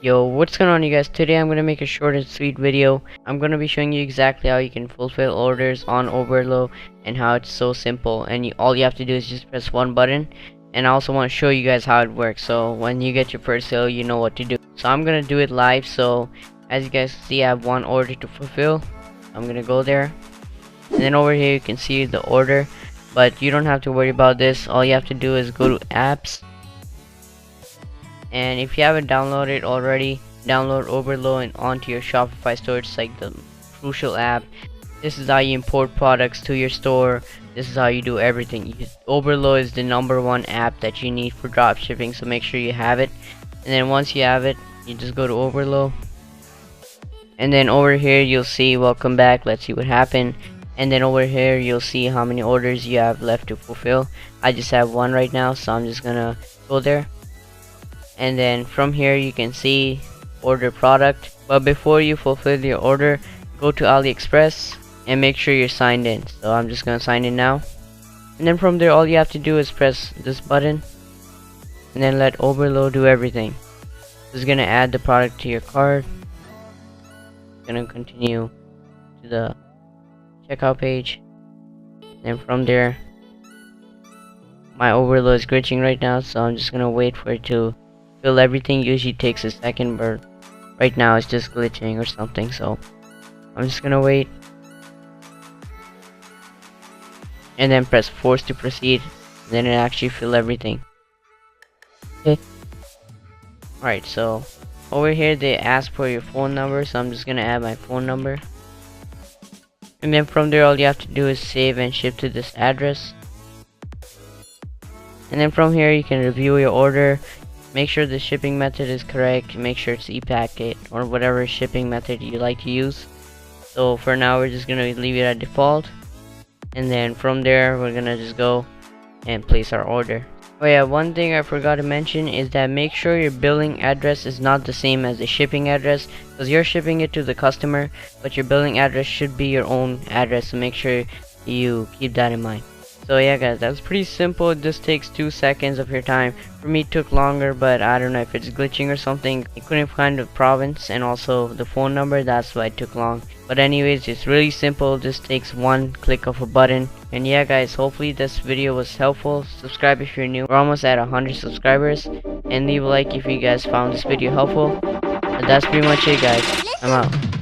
Yo, what's going on, you guys? Today I'm gonna make a short and sweet video. I'm gonna be showing you exactly how you can fulfill orders on Oberlo and how it's so simple, and all you have to do is just press one button. And I also want to show you guys how it works, so when you get your first sale you know what to do. So I'm gonna do it live. So as you guys see, I have one order to fulfill. I'm gonna go there, and then over here you can see the order, but you don't have to worry about this. All you have to do is go to apps, and if you haven't downloaded already, download Oberlo and onto your Shopify store. It's like the crucial app. This is how you import products to your store. This is how you do everything. Oberlo is the #1 app that you need for dropshipping, so make sure you have it. And then once you have it, you just go to Oberlo, and then over here you'll see welcome back. Let's see what happened. And then over here you'll see how many orders you have left to fulfill. I just have one right now, so I'm just gonna go there. And then from here you can see order product, but before you fulfill your order, go to AliExpress and make sure you're signed in. So I'm just gonna sign in now, and then from there all you have to do is press this button and then let Oberlo do everything. It's gonna add the product to your cart, gonna continue to the checkout page, and then from there, my Oberlo is glitching right now, so I'm just gonna wait for it to fill everything. Usually takes a second, but right now it's just glitching or something, so I'm just gonna wait and then press force to proceed, and then it actually fill everything. Okay, alright, so over here they ask for your phone number, so I'm just gonna add my phone number, and then from there all you have to do is save and ship to this address. And then from here you can review your order. Make sure the shipping method is correct. Make sure it's epacket or whatever shipping method you like to use. So for now we're just gonna leave it at default, and then from there we're gonna just go and place our order. Oh yeah, one thing I forgot to mention is that make sure your billing address is not the same as the shipping address, because you're shipping it to the customer, but your billing address should be your own address, so make sure you keep that in mind. So yeah guys, that's pretty simple. It just takes 2 seconds of your time. For me it took longer, but I don't know if it's glitching or something. I couldn't find the province and also the phone number, that's why it took long. But anyways, it's really simple. Just takes one click of a button. And yeah guys, hopefully this video was helpful. Subscribe if you're new. We're almost at 100 subscribers, and leave a like if you guys found this video helpful. And that's pretty much it guys. I'm out.